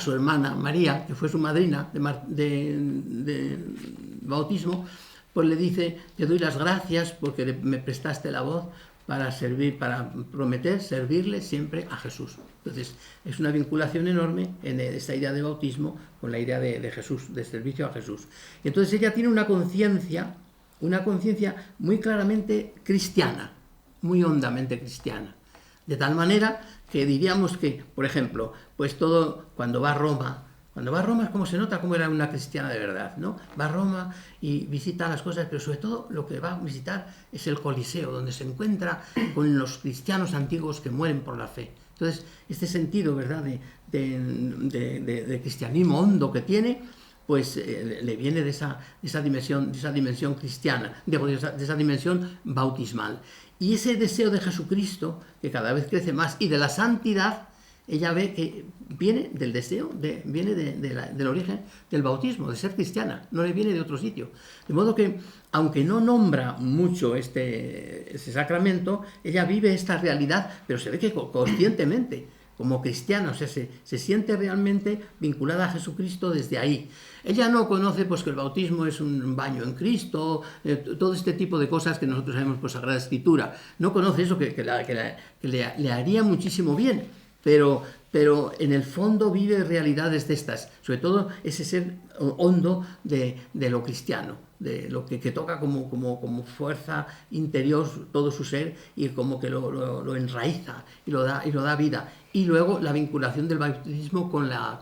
hermana María, que fue su madrina de bautismo, pues le dice, te doy las gracias porque me prestaste la voz para prometer servirle siempre a Jesús. Entonces, es una vinculación enorme en esta idea de bautismo con la idea de Jesús, de servicio a Jesús. Y entonces ella tiene una conciencia muy claramente cristiana, muy hondamente cristiana. De tal manera que diríamos que, por ejemplo, pues todo, cuando va a Roma es como se nota cómo era una cristiana de verdad, ¿no? Va a Roma y visita las cosas, pero sobre todo lo que va a visitar es el Coliseo, donde se encuentra con los cristianos antiguos que mueren por la fe. Entonces, este sentido, ¿verdad?, de cristianismo hondo que tiene, pues le viene de esa dimensión cristiana, de esa dimensión bautismal. Y ese deseo de Jesucristo, que cada vez crece más, y de la santidad, ella ve que viene del deseo, viene del origen del bautismo, de ser cristiana, no le viene de otro sitio. De modo que, aunque no nombra mucho ese sacramento, ella vive esta realidad, pero se ve que conscientemente, como cristiana, o sea, se siente realmente vinculada a Jesucristo desde ahí. Ella no conoce pues que el bautismo es un baño en Cristo, todo este tipo de cosas que nosotros sabemos por Sagrada Escritura. No conoce eso que le haría muchísimo bien. Pero en el fondo vive realidades de estas, sobre todo ese ser hondo de lo cristiano, de lo que toca como fuerza interior todo su ser y como que lo enraiza y lo da vida. Y luego la vinculación del bautismo con la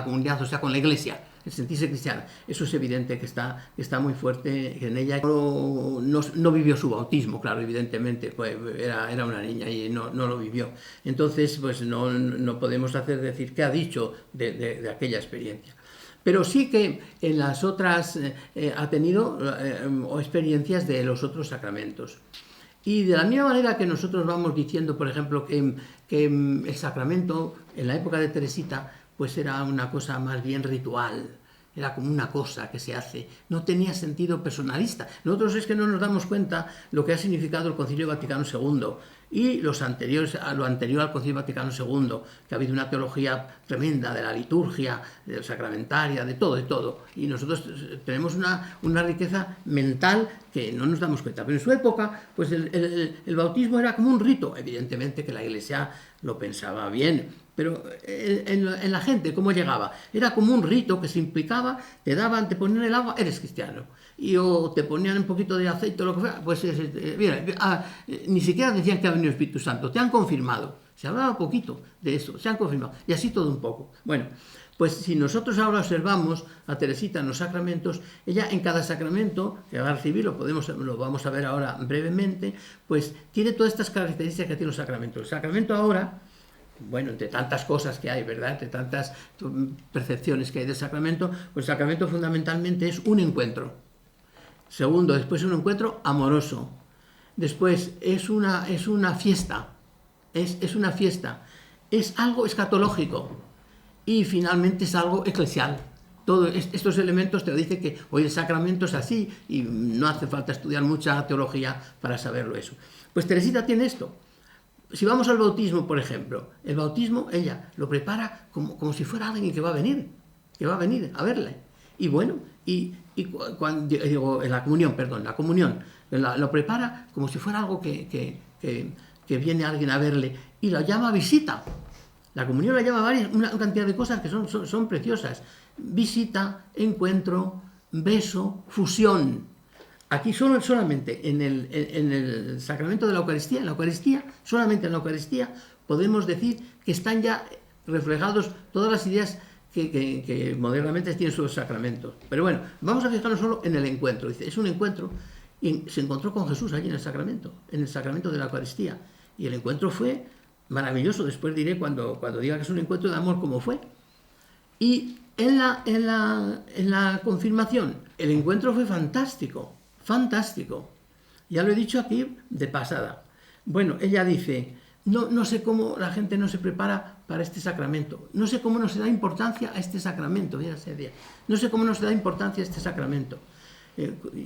comunidad, o sea, con la iglesia, el sentirse cristiana. Eso es evidente que está muy fuerte en ella. No vivió su bautismo, claro, evidentemente, pues era una niña y no lo vivió. Entonces, pues no podemos decir qué ha dicho de aquella experiencia. Pero sí que en las otras ha tenido experiencias de los otros sacramentos. Y de la misma manera que nosotros vamos diciendo, por ejemplo, que el sacramento en la época de Teresita pues era una cosa más bien ritual, era como una cosa que se hace, no tenía sentido personalista. Nosotros es que no nos damos cuenta lo que ha significado el Concilio Vaticano II, y los anteriores, a lo anterior al Concilio Vaticano II, que ha habido una teología tremenda de la liturgia, de la sacramentaria, de todo. Y nosotros tenemos una riqueza mental que no nos damos cuenta. Pero en su época, pues el bautismo era como un rito. Evidentemente que la Iglesia lo pensaba bien, pero en la gente, ¿cómo llegaba? Era como un rito que se implicaba, te ponían el agua, eres cristiano. O te ponían un poquito de aceite o lo que fuera, pues mira, ni siquiera decían que ha venido el Espíritu Santo, te han confirmado. Se hablaba poquito de eso, se han confirmado. Y así todo un poco. Bueno, pues si nosotros ahora observamos a Teresita en los sacramentos, ella en cada sacramento que va a recibir, lo vamos a ver ahora brevemente, pues tiene todas estas características que tiene los sacramentos. El sacramento ahora, bueno, entre tantas cosas que hay, ¿verdad?, entre tantas percepciones que hay del sacramento, pues el sacramento fundamentalmente es un encuentro. Segundo, después es un encuentro amoroso. Después es una fiesta. Es una fiesta. Es algo escatológico. Y finalmente es algo eclesial. Todos estos elementos te dicen que hoy el sacramento es así y no hace falta estudiar mucha teología para saberlo eso. Pues Teresita tiene esto. Si vamos al bautismo, por ejemplo, el bautismo ella lo prepara como si fuera alguien que va a venir a verle. Y bueno, cuando digo, la comunión lo prepara como si fuera algo que viene alguien a verle y lo llama visita. La comunión la llama una cantidad de cosas que son preciosas. Visita, encuentro, beso, fusión. Aquí solamente en el sacramento de la Eucaristía, solamente en la Eucaristía, podemos decir que están ya reflejados todas las ideas que modernamente tienen sus sacramentos. Pero bueno, vamos a fijarnos solo en el encuentro. Dice, es un encuentro, y se encontró con Jesús allí en el sacramento de la Eucaristía. Y el encuentro fue maravilloso. Después diré, cuando diga que es un encuentro de amor, cómo fue. Y en la confirmación, el encuentro fue fantástico. Ya lo he dicho aquí de pasada. Bueno, ella dice, no sé cómo la gente no se prepara para este sacramento. No sé cómo no se da importancia a este sacramento. No sé cómo no se da importancia a este sacramento.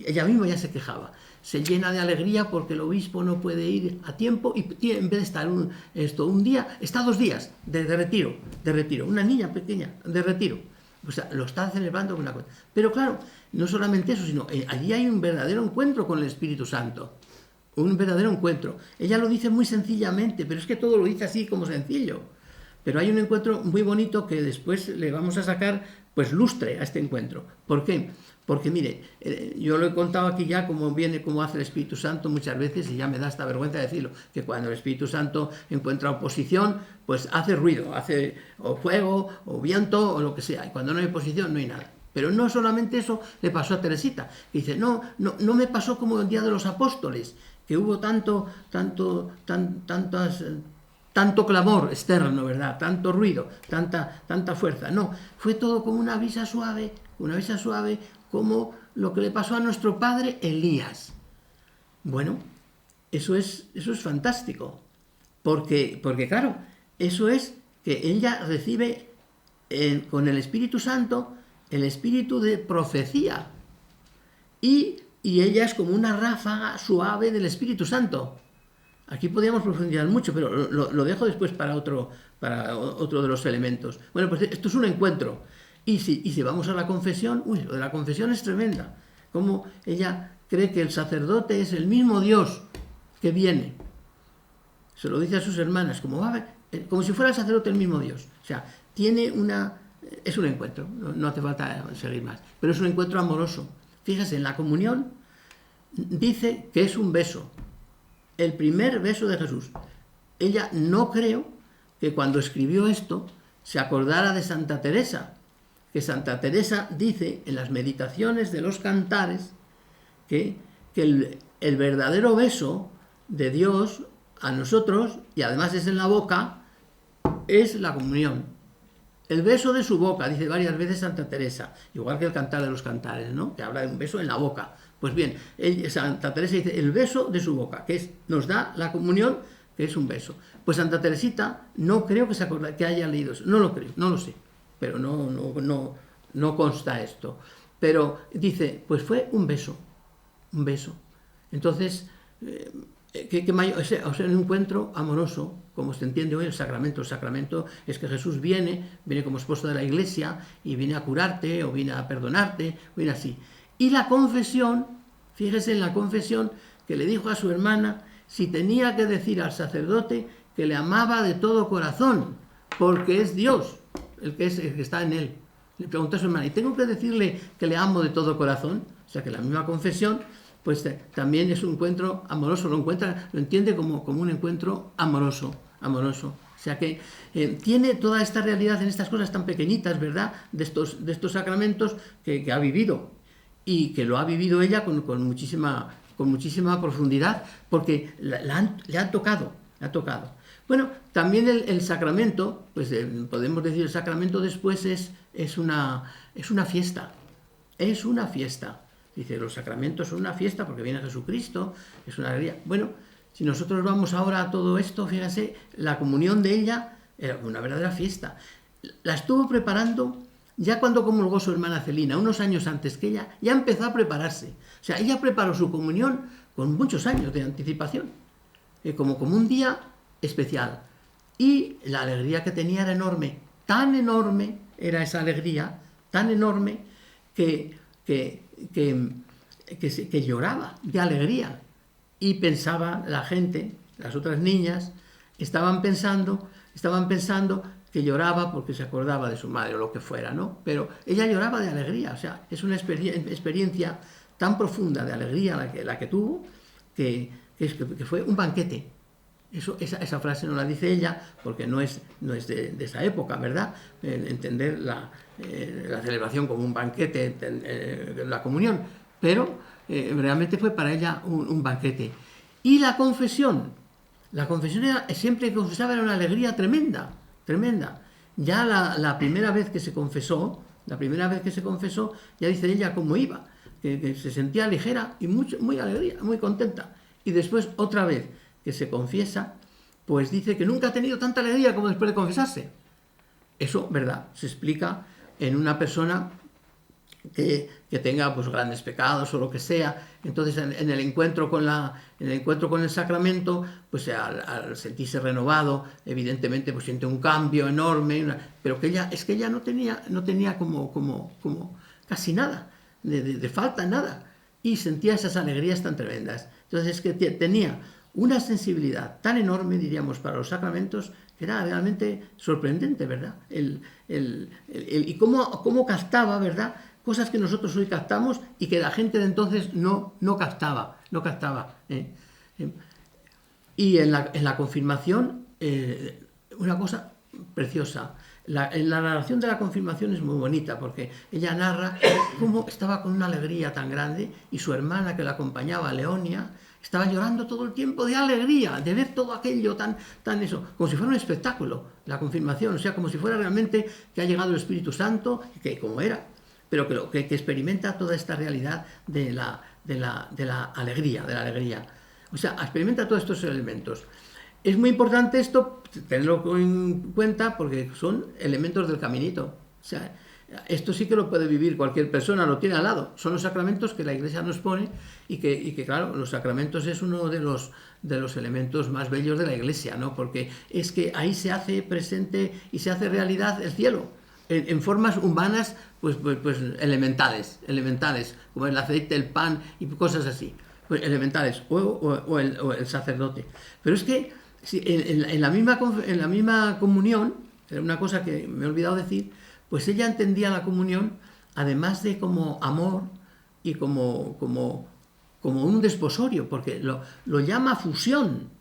Ella misma ya se quejaba. Se llena de alegría porque el obispo no puede ir a tiempo y en vez de estar un día, está 2 días de retiro. Una niña pequeña de retiro. O sea, lo está celebrando con una cosa. Pero claro, no solamente eso, sino allí hay un verdadero encuentro con el Espíritu Santo. Un verdadero encuentro. Ella lo dice muy sencillamente, pero es que todo lo dice así como sencillo. Pero hay un encuentro muy bonito que después le vamos a sacar pues lustre a este encuentro. ¿Por qué? Porque mire, yo lo he contado aquí ya cómo hace el Espíritu Santo muchas veces, y ya me da esta vergüenza decirlo, que cuando el Espíritu Santo encuentra oposición, pues hace ruido, hace o fuego, o viento, o lo que sea, y cuando no hay oposición no hay nada. Pero no solamente eso le pasó a Teresita, que dice, no me pasó como el día de los apóstoles, que hubo tanto clamor externo, ¿verdad? Tanto ruido, tanta fuerza. No, fue todo como una brisa suave, como lo que le pasó a nuestro padre Elías. Bueno, eso es fantástico, porque claro, eso es que ella recibe con el Espíritu Santo el espíritu de profecía, y ella es como una ráfaga suave del Espíritu Santo. Aquí podríamos profundizar mucho, pero lo dejo después para otro de los elementos. Bueno, pues esto es un encuentro. Y si vamos a la confesión, lo de la confesión es tremenda. Como ella cree que el sacerdote es el mismo Dios que viene. Se lo dice a sus hermanas, como si fuera el sacerdote el mismo Dios. O sea, es un encuentro, no hace falta seguir más. Pero es un encuentro amoroso. Fíjese, en la comunión dice que es un beso. El primer beso de Jesús. Ella no creo que cuando escribió esto se acordara de Santa Teresa, que Santa Teresa dice en las meditaciones de los cantares que el verdadero beso de Dios a nosotros, y además es en la boca, es la comunión. El beso de su boca, dice varias veces Santa Teresa, igual que el cantar de los cantares, ¿no?, que habla de un beso en la boca. Pues bien, Santa Teresa dice el beso de su boca, que nos da la comunión, que es un beso. Pues Santa Teresita no creo que haya leído eso, no lo creo, no lo sé, pero no consta esto. Pero dice, pues fue un beso. Entonces, o sea, un encuentro amoroso, como se entiende hoy el sacramento. El sacramento es que Jesús viene como esposo de la Iglesia y viene a curarte o viene a perdonarte, o viene así. Y la confesión, fíjese en la confesión que le dijo a su hermana si tenía que decir al sacerdote que le amaba de todo corazón, porque es Dios el que está en él. Le preguntó a su hermana, ¿y tengo que decirle que le amo de todo corazón? O sea que la misma confesión pues también es un encuentro amoroso, lo entiende como un encuentro amoroso. O sea que tiene toda esta realidad en estas cosas tan pequeñitas, ¿verdad? De estos sacramentos que ha vivido, y que lo ha vivido ella con muchísima profundidad, porque le ha tocado. Bueno, también el sacramento, pues podemos decir, el sacramento después es una fiesta. Es una fiesta. Dice, los sacramentos son una fiesta porque viene Jesucristo, es una alegría. Bueno, si nosotros vamos ahora a todo esto, fíjate, la comunión de ella era una verdadera fiesta. La estuvo preparando ya cuando comulgó su hermana Celina, unos años antes que ella, ya empezó a prepararse. O sea, ella preparó su comunión con muchos años de anticipación, como un día especial. Y la alegría que tenía era enorme, tan enorme era esa alegría, tan enorme que lloraba de alegría, y pensaba la gente, las otras niñas, estaban pensando que lloraba porque se acordaba de su madre o lo que fuera, ¿no? Pero ella lloraba de alegría. O sea, es una experiencia tan profunda de alegría la que tuvo, que fue un banquete. Esa frase no la dice ella porque no es de esa época, ¿verdad? Entender la celebración como un banquete, la comunión, pero realmente fue para ella un banquete. Y la confesión era, siempre que confesaba, era una alegría tremenda. Ya la primera vez que se confesó, ya dice ella cómo iba, que se sentía ligera y muy alegría, muy contenta. Y después, otra vez que se confiesa, pues dice que nunca ha tenido tanta alegría como después de confesarse. Eso, ¿verdad?, se explica en una persona que tenga pues grandes pecados o lo que sea. Entonces en el encuentro con el sacramento, pues al sentirse renovado, evidentemente pues siente un cambio enorme, pero que ella no tenía como casi nada de falta, nada, y sentía esas alegrías tan tremendas. Entonces es que tenía una sensibilidad tan enorme, diríamos, para los sacramentos, que era realmente sorprendente, ¿verdad? Y cómo captaba, ¿verdad?, cosas que nosotros hoy captamos y que la gente de entonces no captaba. Y en la confirmación, una cosa preciosa. En la narración de la confirmación es muy bonita, porque ella narra cómo estaba con una alegría tan grande, y su hermana que la acompañaba, Leonia, estaba llorando todo el tiempo de alegría, de ver todo aquello tan eso, como si fuera un espectáculo, la confirmación, o sea, como si fuera realmente que ha llegado el Espíritu Santo, que como era, pero que experimenta toda esta realidad de la alegría. O sea, experimenta todos estos elementos. Es muy importante esto, tenerlo en cuenta, porque son elementos del caminito. O sea, esto sí que lo puede vivir cualquier persona, lo tiene al lado. Son los sacramentos que la Iglesia nos pone, y que claro, los sacramentos es uno de los elementos más bellos de la Iglesia, ¿no? Porque es que ahí se hace presente y se hace realidad el cielo, en formas humanas pues elementales, como el aceite, el pan y cosas así, pues elementales, o el sacerdote. Pero es que en la misma comunión, una cosa que me he olvidado decir, pues ella entendía la comunión, además de como amor y como un desposorio, porque lo llama fusión.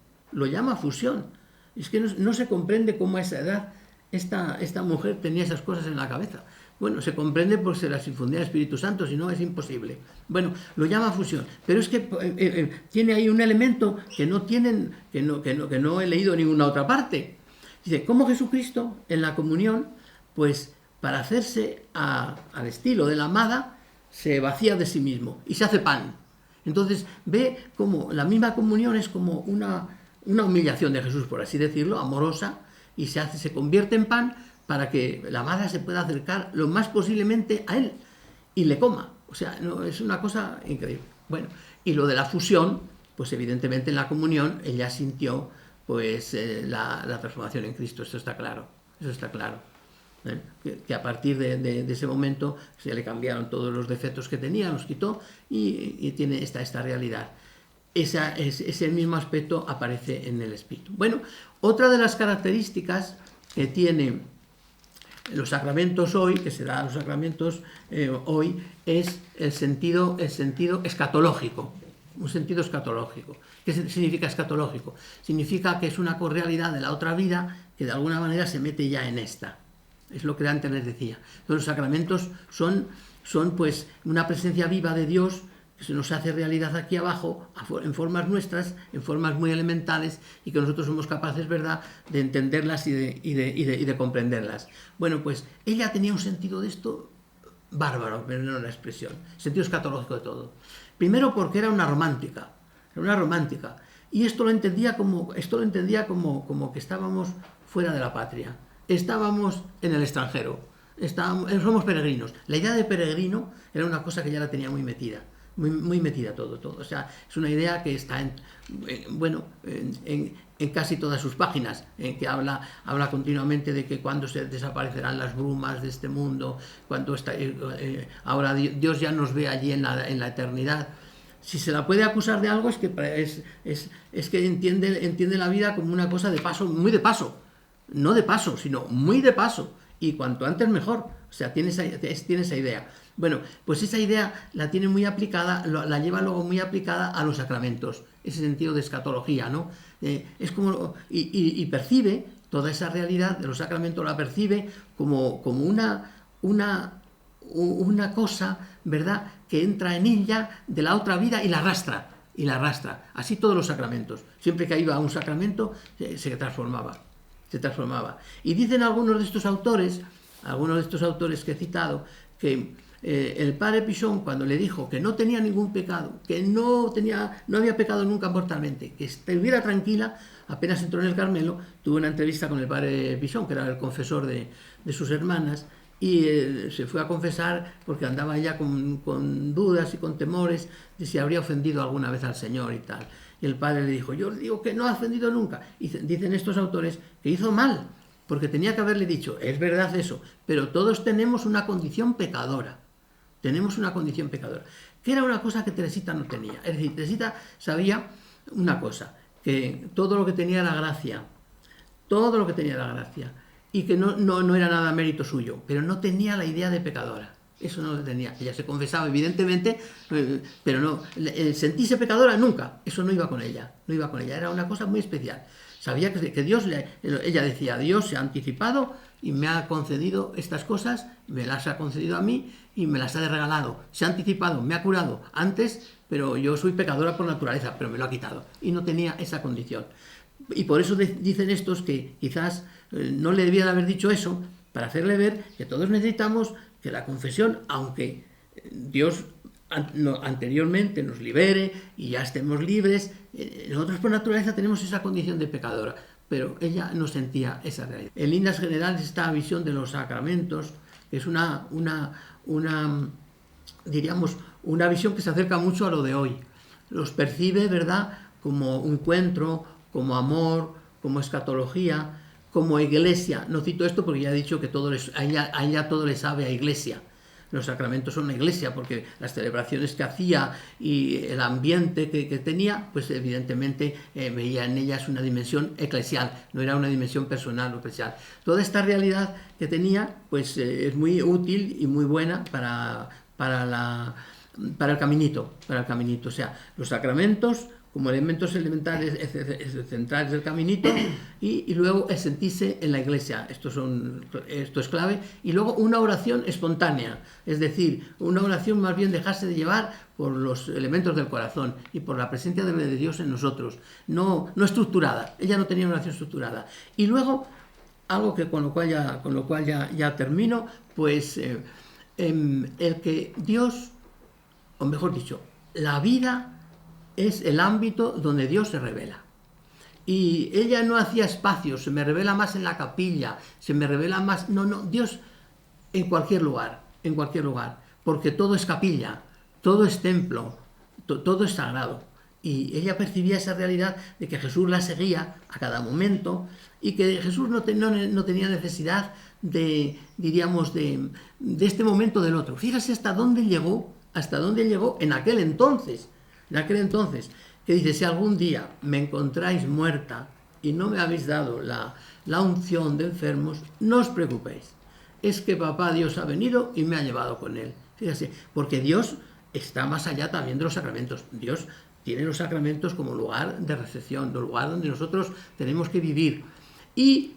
Es que no se comprende cómo a esa edad esta mujer tenía esas cosas en la cabeza. Bueno, se comprende porque se las infundía el Espíritu Santo, si no es imposible. Bueno, lo llama fusión, pero es que tiene ahí un elemento que no he leído en ninguna otra parte. Dice, cómo Jesucristo en la comunión, pues para hacerse al estilo de la amada, se vacía de sí mismo y se hace pan. Entonces ve como la misma comunión es como una humillación de Jesús, por así decirlo, amorosa, y se convierte en pan para que la amada se pueda acercar lo más posiblemente a él y le coma. O sea, no, es una cosa increíble. Bueno, y lo de la fusión, pues evidentemente en la comunión ella sintió pues la transformación en Cristo, eso está claro, eso está claro. Que a partir de ese momento se le cambiaron todos los defectos que tenía, los quitó y tiene esta realidad. Ese mismo aspecto aparece en el Espíritu. Bueno, otra de las características que tiene los sacramentos hoy, que se da a los sacramentos hoy, es el sentido escatológico. Un sentido escatológico. ¿Qué significa escatológico? Significa que es una correalidad de la otra vida que de alguna manera se mete ya en esta. Es lo que antes les decía. Entonces, los sacramentos son pues una presencia viva de Dios que se nos hace realidad aquí abajo en formas nuestras, en formas muy elementales y que nosotros somos capaces, ¿verdad?, de entenderlas y de comprenderlas. Bueno, pues ella tenía un sentido de esto bárbaro, pero no la expresión, sentido escatológico de todo. Primero porque era una romántica, y esto lo entendía como que estábamos fuera de la patria, estábamos en el extranjero, somos peregrinos. La idea de peregrino era una cosa que ya la tenía muy metida. Muy metida todo. O sea, es una idea que está en casi todas sus páginas, que habla continuamente de que cuando se desaparecerán las brumas de este mundo, cuando ahora Dios ya nos ve allí en la eternidad. Si se la puede acusar de algo es que entiende la vida como una cosa de paso, muy de paso. No de paso, sino muy de paso. Y cuanto antes mejor. O sea, tiene esa idea. Bueno, pues esa idea la tiene muy aplicada, la lleva luego muy aplicada a los sacramentos, ese sentido de escatología, ¿no? Es como, y percibe toda esa realidad de los sacramentos, la percibe como una cosa, ¿verdad?, que entra en ella de la otra vida y la arrastra. Así todos los sacramentos. Siempre que iba a un sacramento se transformaba. Y dicen algunos de estos autores que he citado, que el padre Pichon, cuando le dijo que no tenía ningún pecado, que no había pecado nunca mortalmente, que estuviera tranquila, apenas entró en el Carmelo, tuvo una entrevista con el padre Pichon, que era el confesor de sus hermanas, y se fue a confesar porque andaba ya con dudas y con temores de si habría ofendido alguna vez al Señor y tal. Y el padre le dijo: yo digo que no ha ofendido nunca. Y dicen estos autores que hizo mal, porque tenía que haberle dicho: es verdad eso, pero todos tenemos una condición pecadora. Que era una cosa que Teresita no tenía. Es decir, Teresita sabía una cosa, que todo lo que tenía la gracia, y que no era nada mérito suyo, pero no tenía la idea de pecadora. Eso no lo tenía. Ella se confesaba, evidentemente, pero no. El sentirse pecadora nunca. Eso no iba con ella. Era una cosa muy especial. Sabía que Dios, ella decía: Dios se ha anticipado y me ha concedido estas cosas, me las ha concedido a mí y me las ha regalado. Se ha anticipado, me ha curado antes, pero yo soy pecadora por naturaleza, pero me lo ha quitado. Y no tenía esa condición. Y por eso dicen estos que quizás no le debía de haber dicho eso, para hacerle ver que todos necesitamos que la confesión, aunque Dios anteriormente nos libere y ya estemos libres, nosotros por naturaleza tenemos esa condición de pecadora, pero ella no sentía esa realidad. En líneas generales, esta visión de los sacramentos es una visión que se acerca mucho a lo de hoy. Los percibe, ¿verdad?, como encuentro, como amor, como escatología, como iglesia. No cito esto porque ya he dicho que a ella todo le sabe a iglesia. Los sacramentos son una iglesia, porque las celebraciones que hacía y el ambiente que tenía, pues evidentemente veía en ellas una dimensión eclesial, no era una dimensión personal o eclesial. Toda esta realidad que tenía, pues es muy útil y muy buena para el caminito. O sea, los sacramentos como elementos elementales centrales del caminito, y luego el sentirse en la iglesia. Esto es clave. Y luego una oración espontánea, es decir, una oración más bien dejarse de llevar por los elementos del corazón y por la presencia de Dios en nosotros, no estructurada. Ella no tenía una oración estructurada. Y luego, algo que con lo cual ya termino, pues el que Dios, o mejor dicho, la vida es el ámbito donde Dios se revela. Y ella no hacía espacios, se me revela más en la capilla, se me revela más... No, Dios en cualquier lugar, porque todo es capilla, todo es templo, todo es sagrado. Y ella percibía esa realidad de que Jesús la seguía a cada momento y que Jesús no tenía necesidad de, diríamos, de este momento del otro. Fíjese hasta dónde llegó en aquel entonces, que dice, si algún día me encontráis muerta y no me habéis dado la unción de enfermos, no os preocupéis. Es que papá Dios ha venido y me ha llevado con él. Fíjese, porque Dios está más allá también de los sacramentos. Dios tiene los sacramentos como lugar de recepción, lugar donde nosotros tenemos que vivir. Y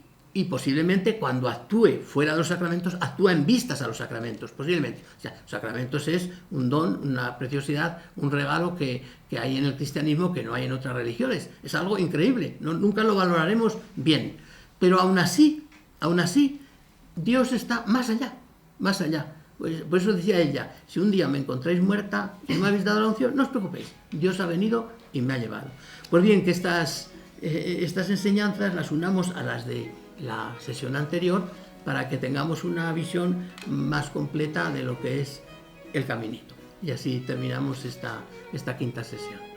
posiblemente cuando actúe fuera de los sacramentos, actúa en vistas a los sacramentos, posiblemente. O sea, los sacramentos es un don, una preciosidad, un regalo que hay en el cristianismo que no hay en otras religiones. Es algo increíble, nunca lo valoraremos bien. Pero aún así, Dios está más allá, más allá. Pues, por eso decía ella, si un día me encontráis muerta y no me habéis dado la unción, no os preocupéis, Dios ha venido y me ha llevado. Pues bien, que estas enseñanzas las unamos a las de la sesión anterior para que tengamos una visión más completa de lo que es el caminito. Y así terminamos esta quinta sesión.